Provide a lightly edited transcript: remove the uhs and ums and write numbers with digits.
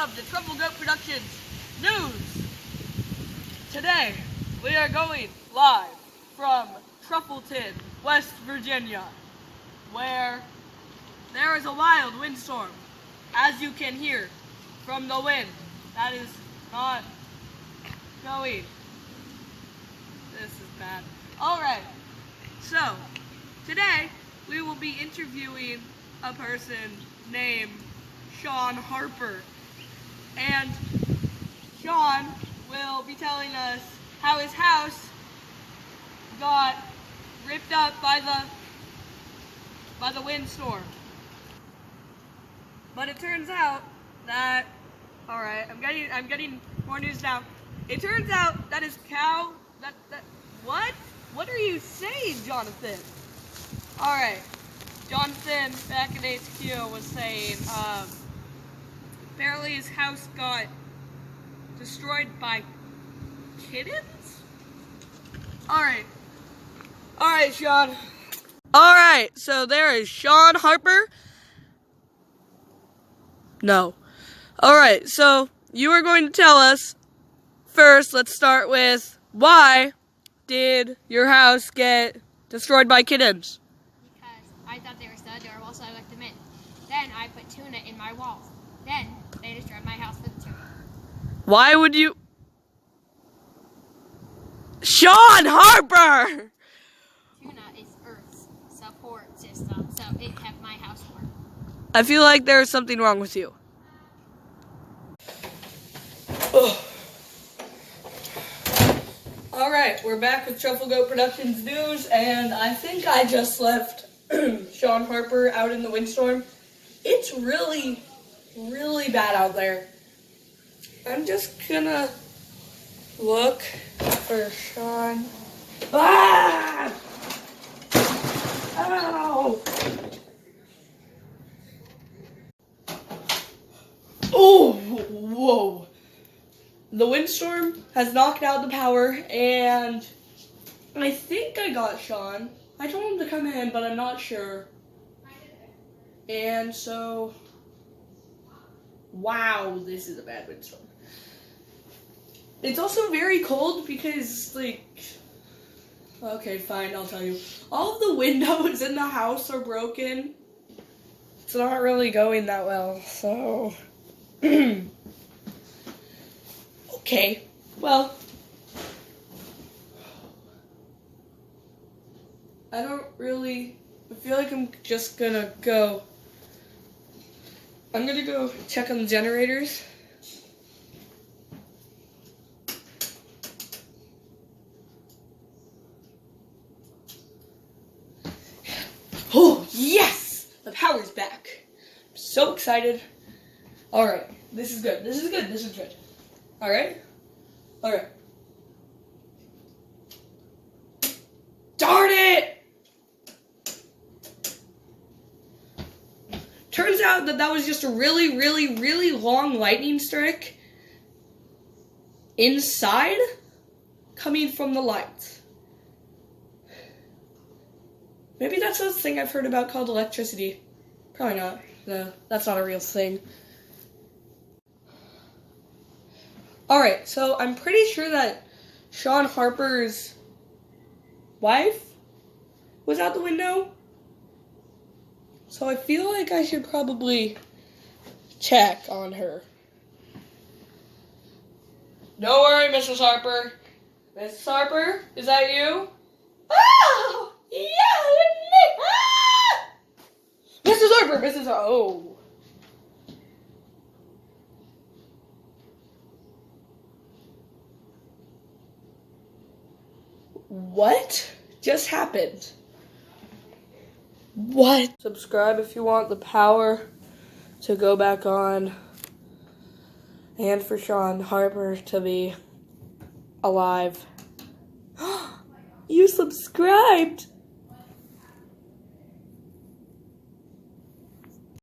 welcome to Truffle Goat Productions News. Today, we are going live from Truffleton, West Virginia, where there is a wild windstorm, as you can hear from the wind. That is not going. This is bad. Alright, so today we will be interviewing a person named Sean Harper. And Sean will be telling us how his house got ripped up by the windstorm. But it turns out that, alright, I'm getting more news now. It turns out that his cow, what? What are you saying, Jonathan? Alright, Jonathan back in HQ was saying, apparently his house got destroyed by kittens? Alright, Sean. Alright, so there is Sean Harper. No. Alright, so you are going to tell us, first, let's start with, why did your house get destroyed by kittens? Because I thought they were so adorable, so I let them in. Then I put tuna in my walls. Then they destroyed my house with tuna. Why would you... Sean Harper! Tuna is Earth's support system, so it kept my house warm. I feel like there is something wrong with you. Alright, we're back with Truffle Goat Productions News, and I think I just left Sean Harper out in the windstorm. It's really, really bad out there. I'm just gonna look for Sean. Ah! Ow! Oh, whoa. The windstorm has knocked out the power, and I think I got Sean. I told him to come in, but I'm not sure. And so, wow, this is a bad windstorm. It's also very cold because, like, okay, fine, I'll tell you. All of the windows in the house are broken. It's not really going that well, so... Okay, well, I feel like I'm just gonna go. I'm gonna go check on the generators. Oh, yes! The power's back. I'm so excited. Alright, this is good. This is good. Alright? Alright. Darn it! Turns out that was just a really, really, really long lightning strike inside coming from the lights. Maybe that's a thing I've heard about called electricity. Probably not. No, that's not a real thing. Alright, so I'm pretty sure that Sean Harper's wife was out the window. So I feel like I should probably check on her. Don't worry, Mrs. Harper. Mrs. Harper, is that you? Oh! Yeah, it's me! Ah! Mrs. Harper, oh. What just happened? What? Subscribe if you want the power to go back on and for Sean Harper to be alive. You subscribed?